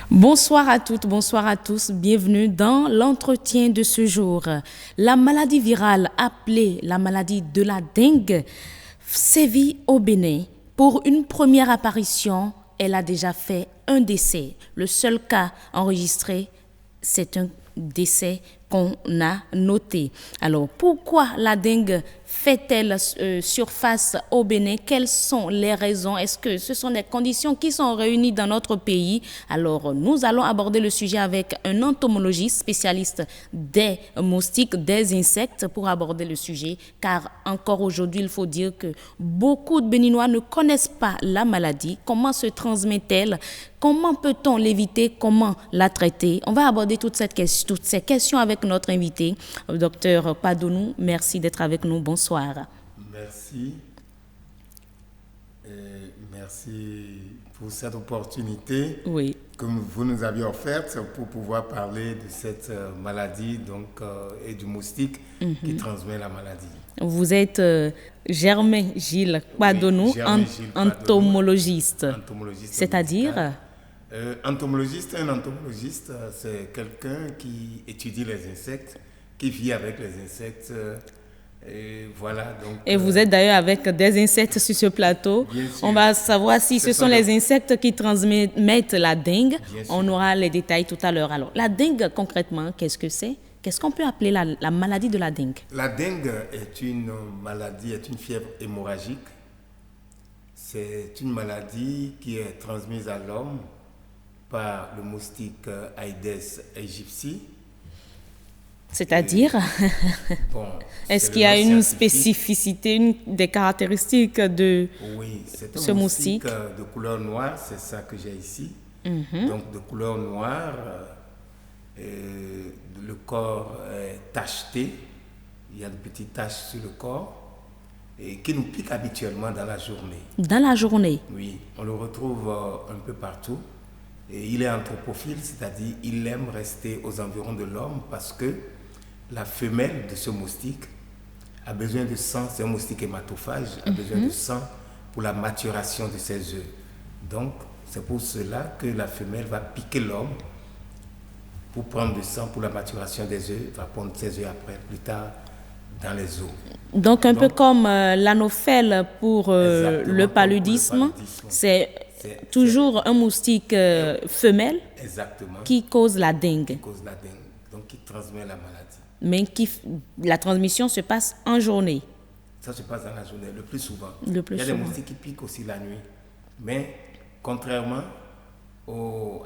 Bonsoir à toutes, bonsoir à tous. Bienvenue dans l'entretien de ce jour. La maladie virale appelée la maladie de la dengue sévit au Bénin. Pour une première apparition, elle a déjà fait un décès. Le seul cas enregistré, c'est un décès qu'on a noté. Alors, pourquoi la dengue fait-elle surface au Bénin? Quelles sont les raisons? Est-ce que ce sont des conditions qui sont réunies dans notre pays? Alors, nous allons aborder le sujet avec un entomologiste spécialiste des moustiques, des insectes pour aborder le sujet. Car encore aujourd'hui, il faut dire que beaucoup de Béninois ne connaissent pas la maladie. Comment se transmet-elle? Comment peut-on l'éviter? Comment la traiter? On va aborder toutes ces questions avec notre invité, le docteur Padonou. Merci d'être avec nous. Bonsoir. Merci. Merci pour cette opportunité que vous nous avez offerte pour pouvoir parler de cette maladie et du moustique qui transmet la maladie. Vous êtes Germain Gilles Padonou, entomologiste. C'est-à-dire un entomologiste, c'est quelqu'un qui étudie les insectes, qui vit avec les insectes. Et voilà, donc, et vous êtes d'ailleurs avec des insectes sur ce plateau. On va savoir si ce sont les insectes qui transmettent la dengue. On aura les détails tout à l'heure. Alors, la dengue, concrètement, qu'est-ce que c'est? Qu'est-ce qu'on peut appeler la maladie de la dengue? La dengue est une maladie, est une fièvre hémorragique. C'est une maladie qui est transmise à l'homme par le moustique Aedes aegypti. C'est-à-dire, est-ce qu'il y a une spécificité, des caractéristiques de ce moustique? Oui, c'est un moustique de couleur noire, c'est ça que j'ai ici. Donc de couleur noire, le corps est tacheté, il y a de petites taches sur le corps et qui nous piquent habituellement dans la journée. Dans la journée? Oui, on le retrouve un peu partout. Et il est anthropophile, c'est-à-dire il aime rester aux environs de l'homme parce que la femelle de ce moustique a besoin de sang, c'est un moustique hématophage, a besoin de sang pour la maturation de ses œufs. Donc, c'est pour cela que la femelle va piquer l'homme pour prendre du sang pour la maturation des œufs, va prendre ses œufs après, plus tard, dans les eaux. Donc, un peu comme l'anophèle pour le paludisme, c'est toujours un moustique femelle qui cause la dengue. Donc qui transmet la maladie. Mais la transmission se passe en journée. Ça se passe dans la journée, le plus souvent. Il y a souvent. des moustiques qui piquent aussi la nuit. Mais contrairement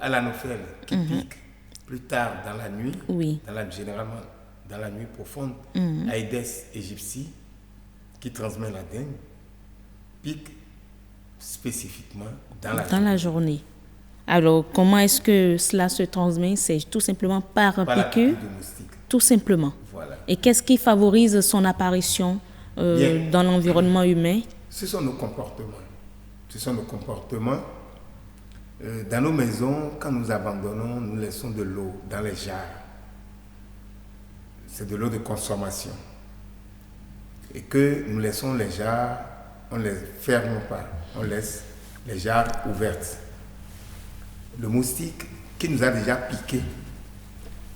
à l'anophèle qui pique plus tard dans la nuit, généralement dans la nuit profonde, Aedes aegypti qui transmet la dengue pique spécifiquement dans la journée. Alors, comment est-ce que cela se transmet? C'est tout simplement par piqûre? Tout simplement. Voilà. Et qu'est-ce qui favorise son apparition dans l'environnement humain? Ce sont nos comportements. Dans nos maisons, quand nous abandonnons, nous laissons de l'eau dans les jarres. C'est de l'eau de consommation. Et que nous laissons les jarres, on ne les ferme pas, on laisse les jarres ouvertes. Le moustique qui nous a déjà piqué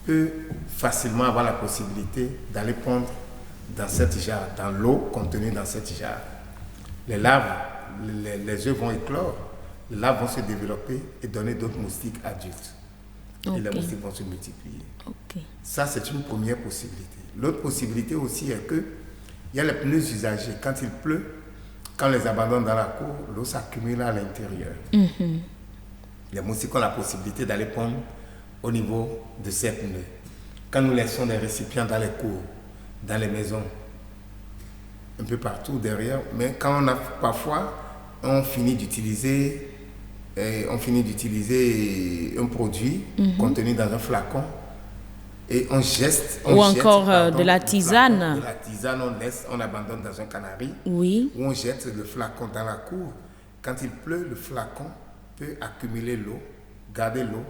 peut facilement avoir la possibilité d'aller pondre dans cette jarre, dans l'eau contenue dans cette jarre. Les larves, les œufs vont éclore, les larves vont se développer et donner d'autres moustiques adultes. Et les moustiques vont se multiplier. Ça, c'est une première possibilité. L'autre possibilité aussi est qu'il y a les pneus usagés. Quand il pleut, quand on les abandonne dans la cour, l'eau s'accumule à l'intérieur. Les moustiques ont la possibilité d'aller pondre au niveau de ces pneus. Quand nous laissons des récipients dans les cours, dans les maisons, un peu partout derrière, mais quand on a parfois, on finit d'utiliser un produit contenu dans un flacon et on jette. De la tisane. De la tisane, on abandonne dans un canari. Oui. Ou on jette le flacon dans la cour. Quand il pleut, le flacon peut accumuler l'eau, garder l'eau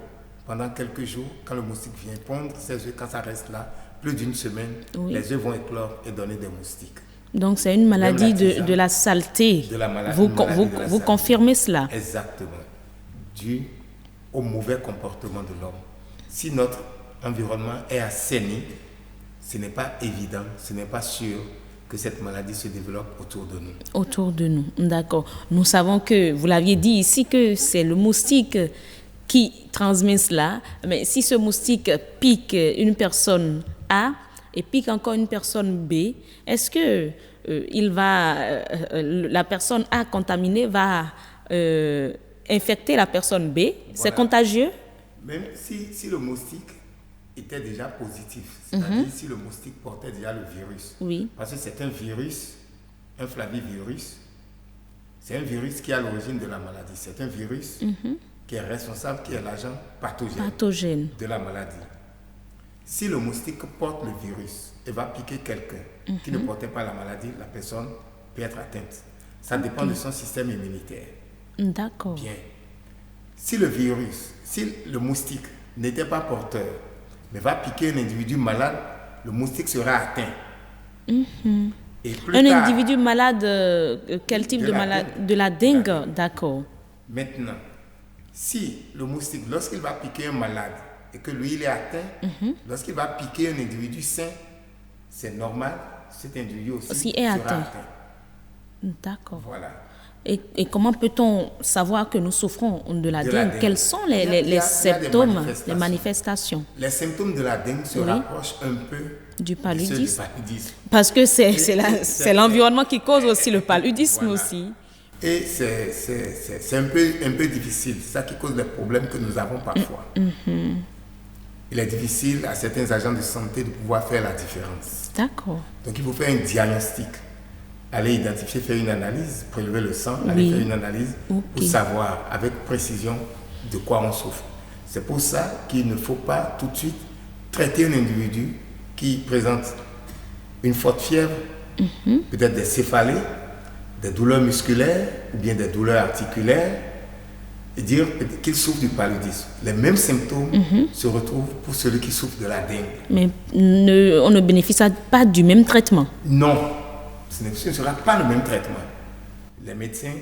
pendant quelques jours. Quand le moustique vient pondre ses œufs, quand ça reste là, plus d'une semaine, Oui. les œufs vont éclore et donner des moustiques. Donc, c'est une maladie Même la tisane, de la saleté. de la maladie, Vous, une maladie vous, de la vous saleté. confirmez cela? Exactement. Dû au mauvais comportement de l'homme. Si notre environnement est assaini, ce n'est pas évident, ce n'est pas sûr que cette maladie se développe autour de nous. Autour de nous, d'accord. Nous savons que, vous l'aviez dit ici, que c'est le moustique qui transmet cela. Mais si ce moustique pique une personne A et pique encore une personne B, est-ce que la personne A contaminée va infecter la personne B? C'est Voilà. contagieux? Même si le moustique était déjà positif, c'est-à-dire si le moustique portait déjà le virus, Oui. parce que c'est un virus, un flavivirus, c'est un virus qui est à l'origine de la maladie. C'est un virus qui est responsable, qui est l'agent Pathogène. de la maladie. Si le moustique porte le virus et va piquer quelqu'un qui ne portait pas la maladie, la personne peut être atteinte. Ça dépend de son système immunitaire. D'accord. Bien. Si le moustique n'était pas porteur, mais va piquer un individu malade, le moustique sera atteint. Et plus Un tard, individu malade, quel type De de la maladie? dengue. De la dengue, d'accord. maintenant, si le moustique, lorsqu'il va piquer un malade et que lui, il est atteint, lorsqu'il va piquer un individu sain, c'est normal, cet individu aussi est sera atteint. atteint. D'accord. Voilà. Et comment peut-on savoir que nous souffrons de la De la dengue? dengue. Quels sont Il y a les des symptômes, manifestations. les manifestations Les symptômes de la dengue se Oui. rapprochent un peu du de ceux du paludisme? paludisme. Parce que c'est c'est- l'environnement qui cause aussi le paludisme Voilà. aussi. Et c'est un peu difficile. C'est ça qui cause les problèmes que nous avons parfois. Il est difficile à certains agents de santé de pouvoir faire la différence. D'accord. Donc il faut faire un diagnostic. Aller identifier, faire une analyse, prélever le sang, aller Oui. faire une analyse Ok. pour savoir avec précision de quoi on souffre. C'est pour ça qu'il ne faut pas tout de suite traiter un individu qui présente une forte fièvre, peut-être des céphalées, des douleurs musculaires ou bien des douleurs articulaires et dire qu'il souffre du paludisme. Les mêmes symptômes se retrouvent pour celui qui souffre de la dengue. Mais on ne bénéficie pas du même traitement. Non, ce ne sera pas le même traitement. Les médecins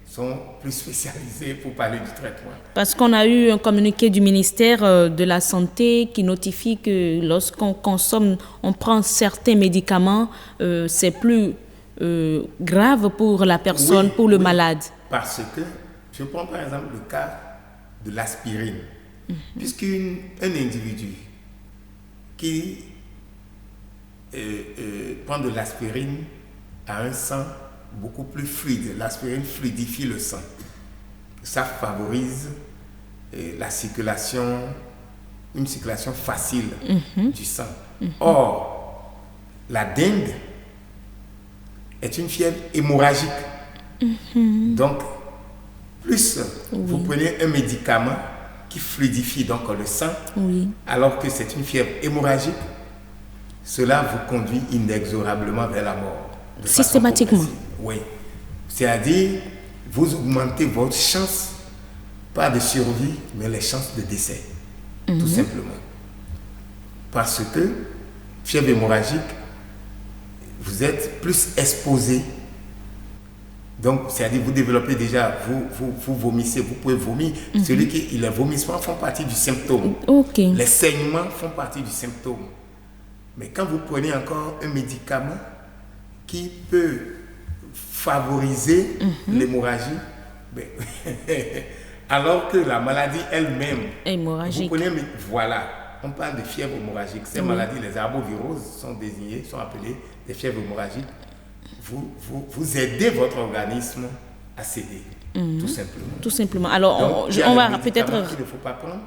sont plus spécialisés pour parler du traitement. Parce qu'on a eu un communiqué du ministère de la Santé qui notifie que lorsqu'on consomme, on prend certains médicaments, c'est plus grave pour la personne, Oui, pour le oui. malade. Parce que, je prends par exemple le cas de l'aspirine. Puisqu'un individu qui prend de l'aspirine a un sang beaucoup plus fluide, l'aspirine fluidifie le sang. Ça favorise la circulation, une circulation facile du sang. Or, la dengue est une fièvre hémorragique. Donc, plus vous prenez un médicament qui fluidifie donc le sang, Oui. alors que c'est une fièvre hémorragique, cela vous conduit inexorablement vers la mort. de façon Systématiquement. progressive. Oui. C'est-à-dire, vous augmentez votre chance, pas de survie, mais les chances de décès. Tout simplement. Parce que, fièvre hémorragique, vous êtes plus exposé. Donc, c'est-à-dire, vous développez déjà, vous vomissez, vous pouvez vomir. Les vomissements font partie du symptôme. Ok. Les saignements font partie du symptôme. Mais quand vous prenez encore un médicament qui peut favoriser l'hémorragie, ben, alors que la maladie elle-même, Hémorragique. vous prenez, voilà, on parle de fièvre hémorragique. Ces maladies, les arboviroses, sont appelées des fièvres hémorragiques. Vous aidez votre organisme à céder, tout simplement. Tout simplement. Alors, Donc, il y a on des va médicaments peut-être... qu'il ne faut pas prendre.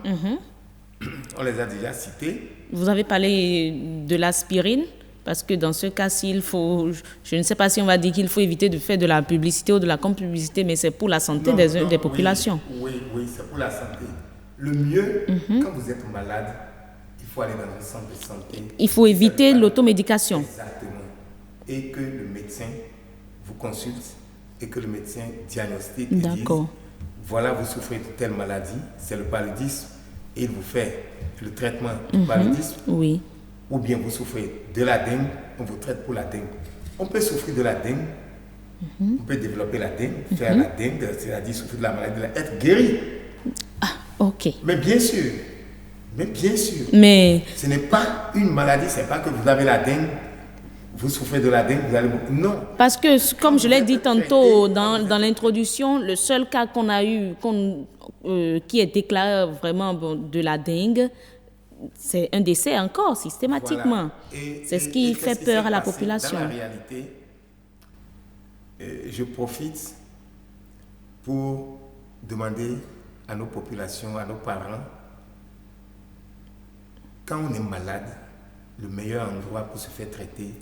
On les a déjà cités. Vous avez parlé de l'aspirine, parce que dans ce cas, s'il faut, je ne sais pas si on va dire qu'il faut éviter de faire de la publicité ou de la contre-publicité, mais c'est pour la santé des populations. Oui, c'est pour la santé. Le mieux, quand vous êtes malade, il faut aller dans un centre de santé. Il faut éviter l'automédication. Exactement. Et que le médecin vous consulte et que le médecin diagnostique et dise, D'accord. voilà, vous souffrez de telle maladie, c'est le paludisme, et il vous fait le traitement du paludisme. Oui. ou bien vous souffrez de la dengue, on vous traite pour la dengue. On peut souffrir de la dengue, on peut développer la dengue, faire la dengue, c'est-à-dire souffrir de la maladie, être guéri. Ah, ok. Mais bien sûr, Mais ce n'est pas une maladie, ce n'est pas que vous avez la dengue, vous souffrez de la dengue, vous allez... Non. parce que, comme je l'ai dit tantôt dans l'introduction, le seul cas qu'on a eu, qui est déclaré vraiment de la dengue, c'est un décès encore, systématiquement. Voilà. C'est ce qui fait peur à la population. Dans la réalité, je profite pour demander à nos populations, à nos parents, quand on est malade, le meilleur endroit pour se faire traiter,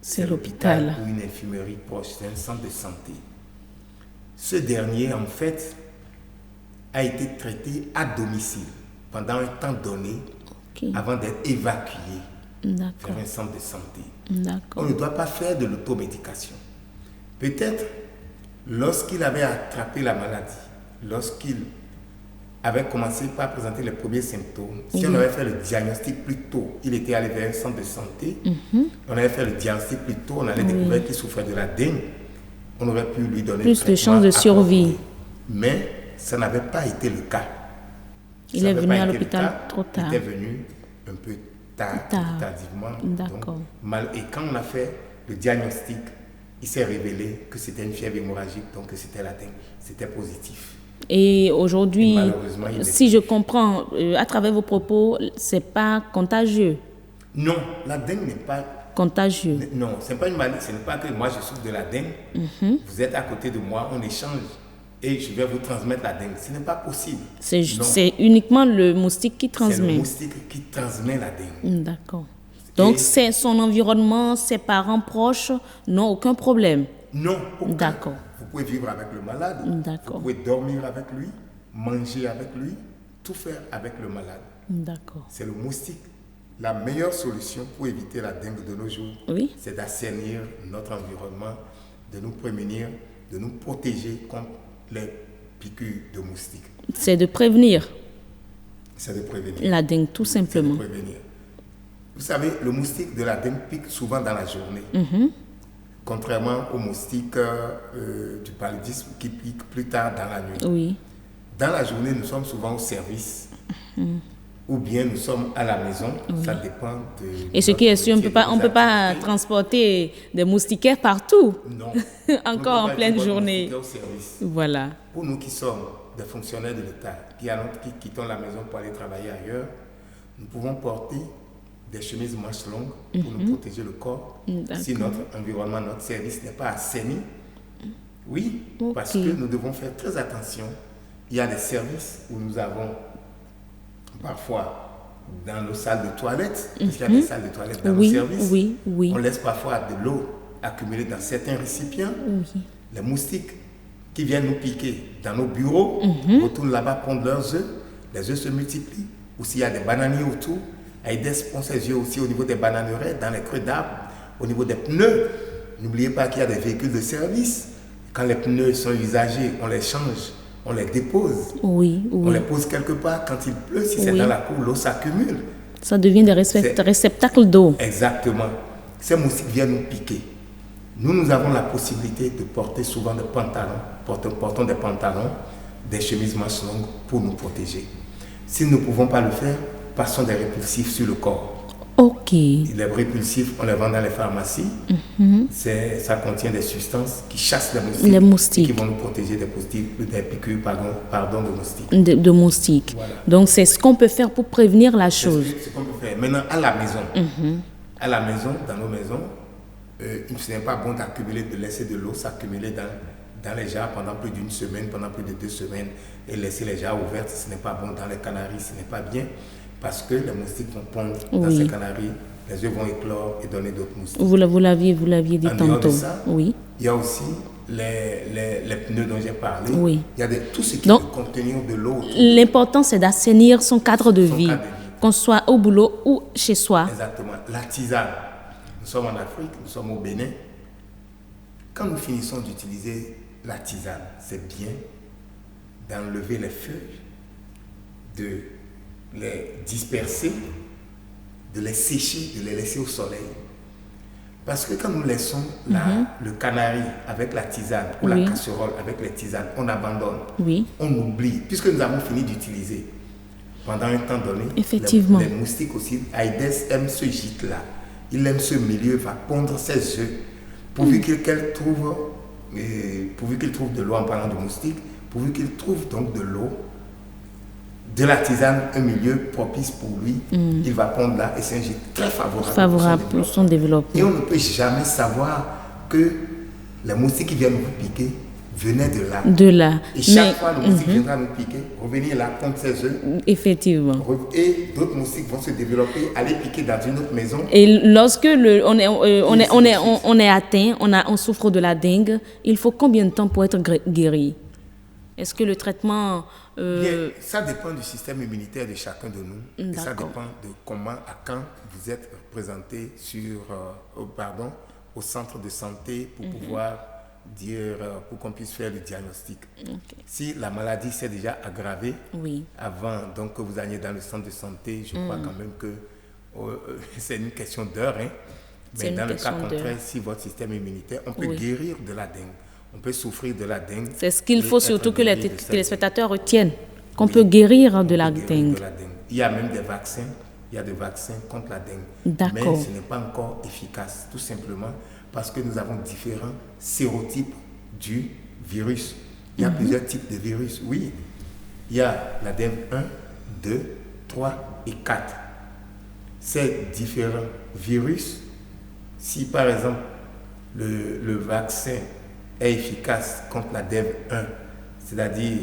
c'est l'hôpital ou une infirmerie proche, c'est un centre de santé. Ce dernier, en fait, a été traité à domicile pendant un temps donné, avant d'être évacué vers un centre de santé. On ne doit pas faire de l'automédication. Peut-être, lorsqu'il avait attrapé la maladie, lorsqu'il avait commencé par présenter les premiers symptômes, si on avait fait le diagnostic plus tôt, il était allé vers un centre de santé, on avait fait le diagnostic plus tôt, on allait découvrir qu'il souffrait de la dengue, on aurait pu lui donner plus de chances de survie. Mais ça n'avait pas été le cas. Il est venu à l'hôpital trop tard. Il était venu un peu tardivement. D'accord. Et quand on a fait le diagnostic, il s'est révélé que c'était une fièvre hémorragique, donc que c'était la dengue. C'était positif. Et aujourd'hui, si je comprends, à travers vos propos, c'est pas contagieux. Non, la dengue n'est pas contagieux. Non, c'est pas une maladie. Ce n'est pas que moi je souffre de la dengue. Vous êtes à côté de moi, on échange et je vais vous transmettre la dengue. Ce n'est pas possible. C'est uniquement le moustique qui transmet. C'est le moustique qui transmet la dengue. D'accord. Donc c'est son environnement, ses parents proches n'ont aucun problème. Non. D'accord. Vous pouvez vivre avec le malade. D'accord. Vous pouvez dormir avec lui, manger avec lui, tout faire avec le malade. D'accord. C'est le moustique. La meilleure solution pour éviter la dengue de nos jours, c'est d'assainir notre environnement, de nous prémunir, de nous protéger contre les piqûres de moustiques. C'est de prévenir. C'est de prévenir. La dengue, tout simplement. C'est de prévenir. Vous savez, le moustique de la dengue pique souvent dans la journée. Contrairement au moustique du paludisme qui pique plus tard dans la nuit. Oui. Dans la journée, nous sommes souvent au service. Ou bien nous sommes à la maison, ça dépend de... Et ce qui est sûr, on ne peut pas transporter des moustiquaires partout. Non. Encore en pleine journée. Au service. Voilà. Pour nous qui sommes des fonctionnaires de l'État, qui quittons la maison pour aller travailler ailleurs, nous pouvons porter des chemises manches longues pour nous protéger le corps. Si notre environnement, notre service n'est pas assaini, parce que nous devons faire très attention. Il y a des services où nous avons parfois dans nos salles de toilettes, parce qu'il y a des salles de toilettes dans nos services, on laisse parfois de l'eau accumulée dans certains récipients. Les moustiques qui viennent nous piquer dans nos bureaux retournent là-bas prendre leurs œufs, les œufs se multiplient, ou s'il y a des bananiers autour, Aïdes pond ses yeux aussi au niveau des bananeraies, dans les creux d'arbres, au niveau des pneus. N'oubliez pas qu'il y a des véhicules de service. Quand les pneus sont usagés, on les change, on les dépose. On les pose quelque part. Quand il pleut, si c'est dans la cour, l'eau s'accumule. Ça devient des réceptacles d'eau. Exactement. Ces moustiques viennent nous piquer. Nous avons la possibilité de porter souvent des pantalons, portons des pantalons, des chemises manches longues pour nous protéger. Si nous ne pouvons pas le faire, passons des répulsifs sur le corps. Les répulsifs, on les vend dans les pharmacies. Ça contient des substances qui chassent les moustiques. Et qui vont nous protéger des piqûres de moustiques. De moustiques. Voilà. Donc, c'est ce qu'on peut faire pour prévenir la chose. C'est ce qu'on peut faire. Maintenant, à la maison. À la maison, dans nos maisons, ce n'est pas bon de laisser de l'eau s'accumuler dans les jarres pendant plus d'une semaine, pendant plus de 2 semaines, et laisser les jarres ouvertes. Ce n'est pas bon dans les canaries, ce n'est pas bien. Parce que les moustiques vont pondre dans ces canaries, les œufs vont éclore et donner d'autres moustiques. Vous l'aviez dit tantôt. En dehors de ça, il y a aussi les pneus dont j'ai parlé. Il y a tout ce qui peut contenir de l'eau. L'important, c'est d'assainir son cadre de vie, qu'on soit au boulot ou chez soi. Exactement. La tisane. Nous sommes en Afrique, nous sommes au Bénin. Quand nous finissons d'utiliser la tisane, c'est bien d'enlever les feuilles, de les disperser de les sécher, de les laisser au soleil. Parce que quand nous laissons le canari avec la tisane ou la casserole avec les tisanes, on abandonne, on oublie, puisque nous avons fini d'utiliser. Pendant un temps donné, effectivement, les moustiques aussi, Aïdès aime ce gîte-là. Il aime ce milieu, va pondre ses œufs, pourvu qu'il trouve de l'eau en parlant de moustiques, pourvu qu'il trouve donc de l'eau, de la tisane, un milieu propice pour lui, il va pondre là et c'est un gîte très favorable pour son développement. Et on ne peut jamais savoir que les moustiques qui viennent nous piquer venaient de là. Et chaque fois, le moustique viendra nous piquer, revenir là, pondre ses œufs. Effectivement. Et d'autres moustiques vont se développer, aller piquer dans une autre maison. Et lorsque on est atteint, on souffre de la dengue, il faut combien de temps pour être guéri? Est-ce que le traitement... Bien, ça dépend du système immunitaire de chacun de nous. Et ça dépend de comment, à quand vous êtes présenté au centre de santé pour pouvoir dire, pour qu'on puisse faire le diagnostic. Si la maladie s'est déjà aggravée avant donc, que vous alliez dans le centre de santé, je crois quand même que c'est une question d'heure. Hein. Mais dans le cas contraire, si votre système immunitaire, on peut guérir de la dengue. On peut souffrir de la dengue. C'est ce qu'il faut surtout que les téléspectateurs retiennent, qu'on peut guérir de la dengue. Il y a même des vaccins. Il y a des vaccins contre la dengue. Mais ce n'est pas encore efficace, tout simplement parce que nous avons différents sérotypes du virus. Il y a plusieurs types de virus. Oui, il y a la dengue 1, 2, 3 et 4. Ces différents virus, si par exemple le vaccin est efficace contre la dengue 1, c'est-à-dire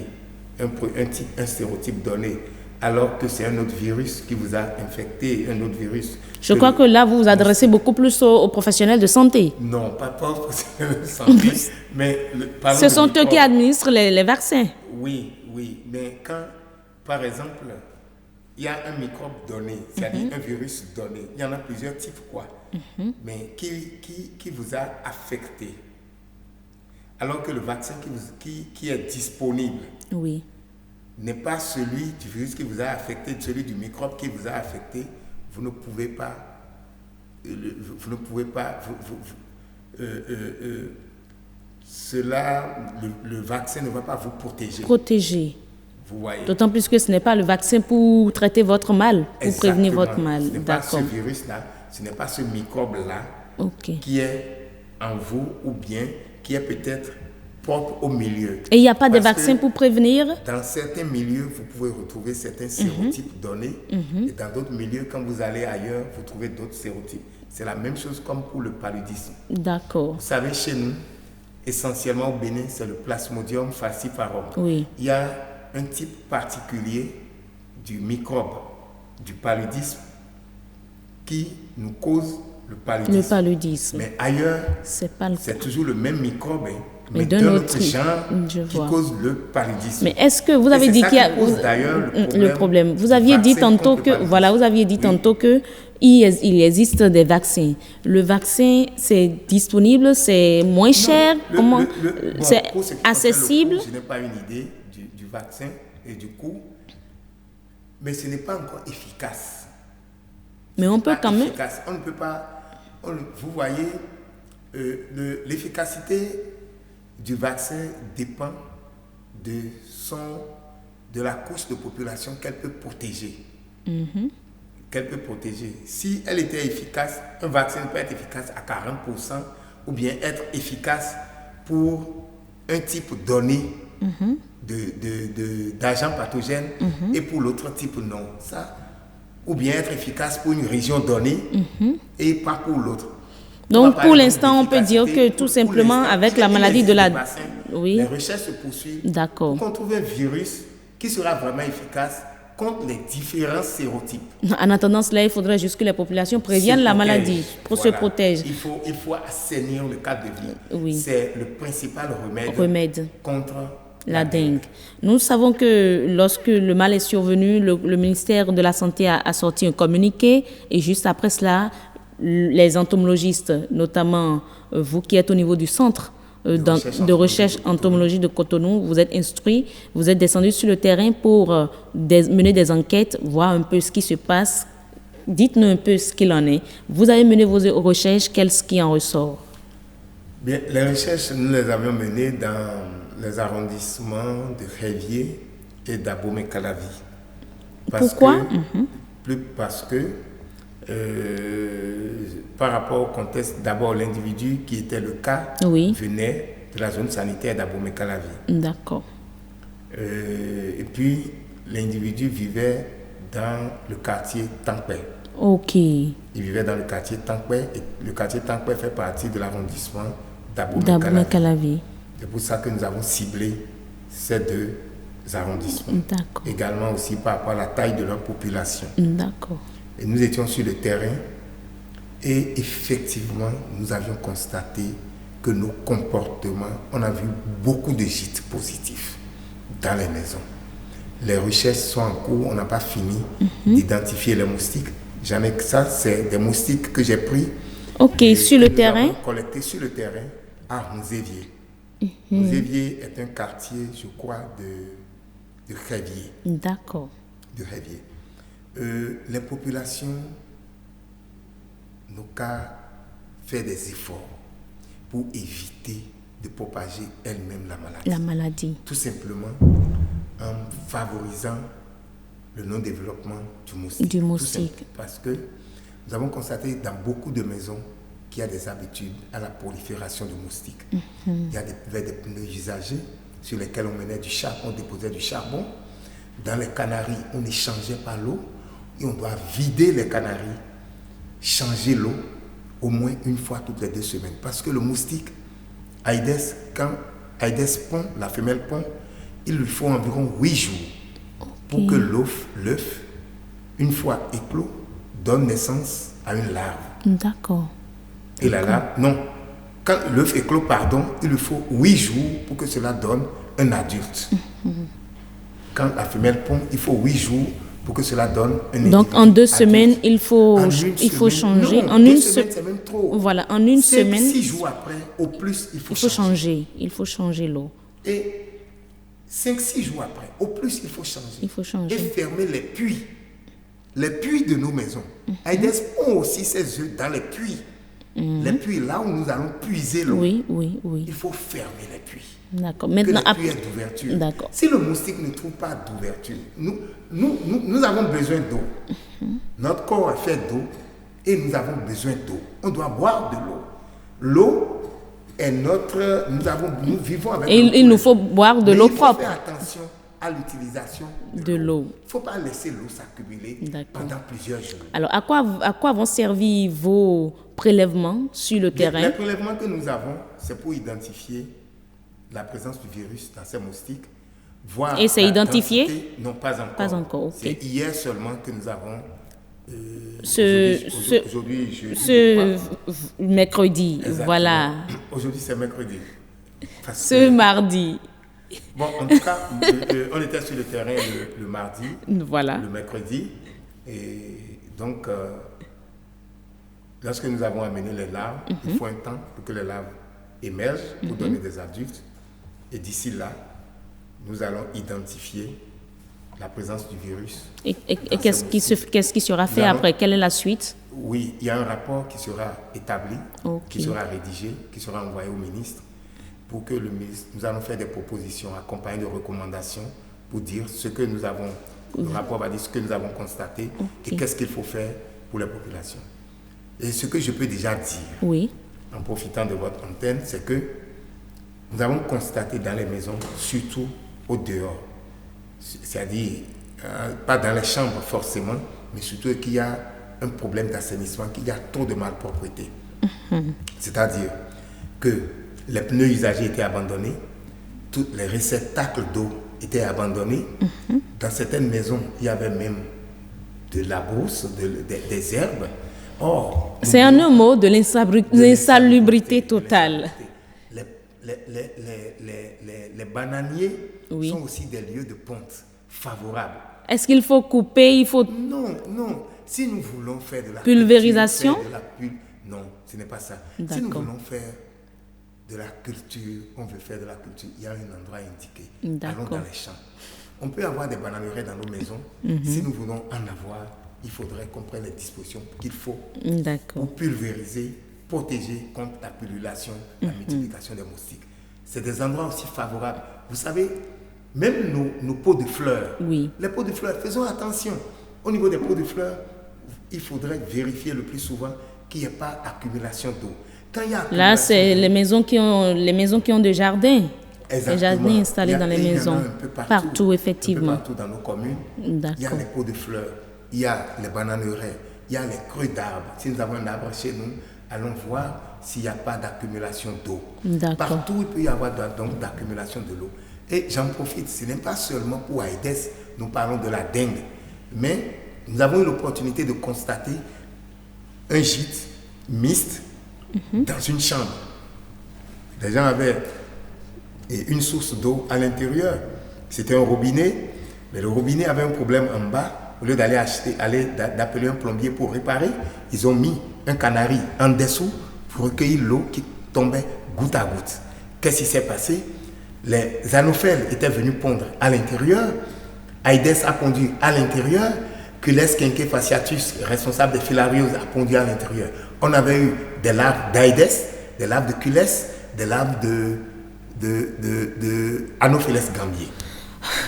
un sérotype donné, alors que c'est un autre virus qui vous a infecté, un autre virus. Je crois que là, vous vous adressez beaucoup plus aux professionnels de santé. Non, pas aux professionnels de santé, mais... Ce sont eux qui administrent les vaccins. Oui, mais quand, par exemple, il y a un microbe donné, c'est-à-dire un virus donné, il y en a plusieurs types, quoi, mais qui vous a affecté. Alors que le vaccin qui est disponible n'est pas celui du virus qui vous a affecté, celui du microbe qui vous a affecté, vous ne pouvez pas, le vaccin ne va pas vous protéger. Vous voyez. D'autant plus que ce n'est pas le vaccin pour traiter votre mal, pour prévenir votre mal. Ce n'est pas ce virus-là, ce n'est pas ce microbe-là qui est en vous ou bien qui est peut-être propre au milieu. Et il n'y a pas de vaccin pour prévenir? Dans certains milieux, vous pouvez retrouver certains sérotypes donnés. Et dans d'autres milieux, quand vous allez ailleurs, vous trouvez d'autres sérotypes. C'est la même chose comme pour le paludisme. D'accord. Vous savez, chez nous, essentiellement au Bénin, c'est le Plasmodium falciparum. Il y a un type particulier du microbe, du paludisme, qui nous cause le paludisme. Mais ailleurs, c'est toujours le même microbe, mais d'un autre genre qui cause le paludisme. Mais est-ce que vous avez dit qu'il y a le problème? Vous aviez dit tantôt que il existe des vaccins. Le vaccin, c'est disponible, c'est moins cher, c'est accessible? Je n'ai pas une idée du vaccin et du coût, mais ce n'est pas encore efficace. Mais on peut quand même. On ne peut pas. Vous voyez, l'efficacité du vaccin dépend de la couche de population qu'elle peut protéger. Si elle était efficace, un vaccin peut être efficace à 40% ou bien être efficace pour un type donné d'agents pathogènes et pour l'autre type non. Ça, ou bien être efficace pour une région donnée et pas pour l'autre. Donc, pour l'instant, on peut dire que tout simplement, avec la maladie de la... Les recherches se poursuivent. D'accord. Pour qu'on trouve un virus qui sera vraiment efficace contre les différents sérotypes. En attendant cela, il faudrait juste que les populations préviennent la maladie pour se protéger. Il faut assainir le cadre de vie. C'est le principal remède contre la dengue. Nous savons que lorsque le mal est survenu, le ministère de la Santé a sorti un communiqué et juste après cela, les entomologistes, notamment vous qui êtes au niveau du centre de recherche entomologie de Cotonou, vous êtes instruits, vous êtes descendus sur le terrain pour mener des enquêtes, voir un peu ce qui se passe, Dites-nous un peu ce qu'il en est. Vous avez mené vos recherches, qu'est-ce qui en ressort? Bien, les recherches, nous les avions menées dans les arrondissements de Révier et d'Abomey-Calavi. Pourquoi? Parce que par rapport au contexte, d'abord l'individu qui était le cas venait de la zone sanitaire d'Abomey-Calavi. D'accord. Et puis l'individu vivait dans le quartier Tankpé. Ok. Il vivait dans le quartier Tankpé et le quartier Tankpé fait partie de l'arrondissement d'Abomey-Calavi. C'est pour ça que nous avons ciblé ces deux arrondissements. D'accord. Également aussi par rapport à la taille de leur population. D'accord. Et nous étions sur le terrain et effectivement, nous avions constaté que nos comportements, on a vu beaucoup de gîtes positifs dans les maisons. Les recherches sont en cours, on n'a pas fini d'identifier les moustiques. Ça, c'est des moustiques que j'ai pris. Ok, sur le terrain. Collectés sur le terrain à Ronzévier. Ronzévier est un quartier, je crois, de Révier. D'accord. De Révier. Les populations n'ont qu'à faire des efforts pour éviter de propager elles-mêmes la maladie. Tout simplement en favorisant le non-développement du moustique. Parce que nous avons constaté dans beaucoup de maisons qu'il y a des habitudes à la prolifération de moustiques. Il y avait des pneus usagés sur lesquels on menait du charbon, on déposait du charbon. Dans les canaries, on échangeait par l'eau et on doit vider les canaries, changer l'eau au moins une fois toutes les 2 semaines. Parce que le moustique, Aïdès, quand Aïdès pond, la femelle pond, il lui faut environ 8 jours pour que l'œuf, une fois éclos, donne naissance à une larve. D'accord. Et la larve, non, quand l'œuf éclot, il lui faut 8 jours pour que cela donne un adulte. Quand la femelle pond, il faut 8 jours pour que cela donne un individu. Donc en 2 semaines, il faut changer. Non, en 2 semaines, c'est même trop. Voilà, en une semaine. 6 jours après, au plus, il faut changer. Il faut changer l'eau. Et 5-6 jours après, au plus, il faut changer. Et fermer les puits. Les puits de nos maisons. Aïdès pond aussi ses œufs dans les puits. Les puits, là où nous allons puiser l'eau. Oui. Il faut fermer les puits. D'accord. Maintenant, que les puits aient d'ouverture. D'accord. Si le moustique ne trouve pas d'ouverture, nous avons besoin d'eau. Notre corps est fait d'eau et nous avons besoin d'eau. On doit boire de l'eau. L'eau est notre... Nous vivons avec l'eau. Il nous faut boire de l'eau propre. Il faut faire attention à l'utilisation de l'eau. Il ne faut pas laisser l'eau s'accumuler pendant plusieurs jours. Alors, à quoi vont servir vos prélèvements sur le terrain? Les prélèvements que nous avons, c'est pour identifier la présence du virus dans ces moustiques. Voir et c'est identifié? Non, pas encore. Pas encore, ok. C'est hier seulement que nous avons... mercredi, exactement. Voilà. Aujourd'hui, c'est mercredi. Mardi. Bon, en tout cas, on était sur le terrain le mardi, voilà. Le mercredi. Et donc, lorsque nous avons amené les larves, il faut un temps pour que les larves émergent pour donner des adultes. Et d'ici là, nous allons identifier la présence du virus. Et qu'est-ce qui sera fait après? Quelle est la suite? Oui, il y a un rapport qui sera établi, qui sera rédigé, qui sera envoyé au ministre pour que le ministre... Nous allons faire des propositions accompagnées de recommandations pour dire ce que nous avons... Le rapport va dire ce que nous avons constaté et qu'est-ce qu'il faut faire pour la population. Et ce que je peux déjà dire, en profitant de votre antenne, c'est que nous avons constaté dans les maisons, surtout au dehors, c'est-à-dire pas dans les chambres forcément, mais surtout qu'il y a un problème d'assainissement, qu'il y a trop de malpropreté. C'est-à-dire que les pneus usagés étaient abandonnés, tous les réceptacles d'eau étaient abandonnés. Dans certaines maisons, il y avait même de la brousse, des herbes. Or, c'est un mot de l'insalubrité totale. Les bananiers sont aussi des lieux de ponte favorables. Est-ce qu'il faut couper? Non. Si nous voulons faire de la pulvérisation, non, ce n'est pas ça. D'accord. Si nous voulons faire de la culture, on veut faire de la culture, il y a un endroit indiqué. Allons dans les champs. On peut avoir des bananeraies dans nos maisons si nous voulons en avoir il faudrait qu'on prenne les dispositions qu'il faut D'accord. pour pulvériser, protéger contre la pullulation, la multiplication des moustiques. C'est des endroits aussi favorables. Vous savez, même nos pots de fleurs, Oui. les pots de fleurs, faisons attention. Au niveau des pots de fleurs, il faudrait vérifier le plus souvent qu'il n'y ait pas accumulation d'eau. Quand il y a Là, c'est les maisons qui ont des jardins. Exactement. Les jardins installés dans les maisons. Il y en a un peu partout, effectivement. Un peu partout dans nos communes. D'accord. Il y a les pots de fleurs, il y a les bananeraies, il y a les creux d'arbres. Si nous avons un arbre chez nous, allons voir s'il n'y a pas d'accumulation d'eau. D'accord. Partout, il peut y avoir donc d'accumulation de l'eau. Et j'en profite, ce n'est pas seulement pour Aïdès, nous parlons de la dengue, mais nous avons eu l'opportunité de constater un gîte mixte dans une chambre. Les gens avaient une source d'eau à l'intérieur. C'était un robinet, mais le robinet avait un problème en bas. Au lieu d'appeler un plombier pour réparer, ils ont mis un canari en dessous pour recueillir l'eau qui tombait goutte à goutte. Qu'est-ce qui s'est passé? Les anophèles étaient venus pondre à l'intérieur. Aïdès a pondu à l'intérieur. Cules quinqué fasciatus, responsable des filarioses, a pondu à l'intérieur. On avait eu des larves d'Aïdès, des larves de Cules, des larves de Anopheles gambier.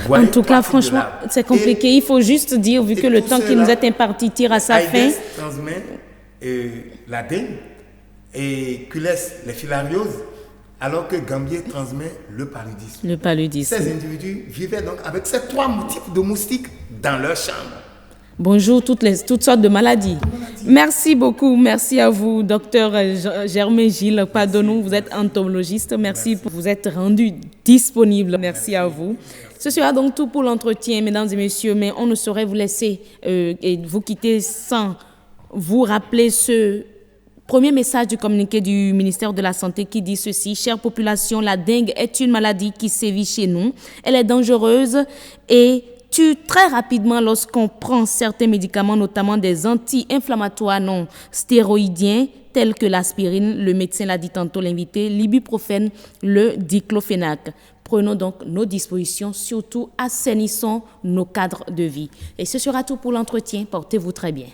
En tout cas, franchement, c'est compliqué. Il faut juste dire, vu que le temps qui nous est imparti tire à sa fin. Aïdès transmet la dengue et Cules les filarioses, alors que Gambier transmet le paludisme. Le paludisme. Ces individus vivaient donc avec ces 3 types de moustiques dans leur chambre. Bonjour, toutes sortes de maladies. Merci beaucoup. Merci à vous, docteur Germain Gilles Padonou. Vous êtes entomologiste. Merci pour vous être rendu disponible. Merci à vous. Ce sera donc tout pour l'entretien, mesdames et messieurs. Mais on ne saurait vous laisser et vous quitter sans vous rappeler ce premier message du communiqué du ministère de la Santé qui dit ceci: chère population, la dengue est une maladie qui sévit chez nous. Elle est dangereuse et tue très rapidement lorsqu'on prend certains médicaments, notamment des anti-inflammatoires non stéroïdiens tels que l'aspirine, le médecin l'a dit tantôt, l'invité, l'ibuprofène, le diclofénac. Prenons donc nos dispositions, surtout assainissons nos cadres de vie. Et ce sera tout pour l'entretien. Portez-vous très bien.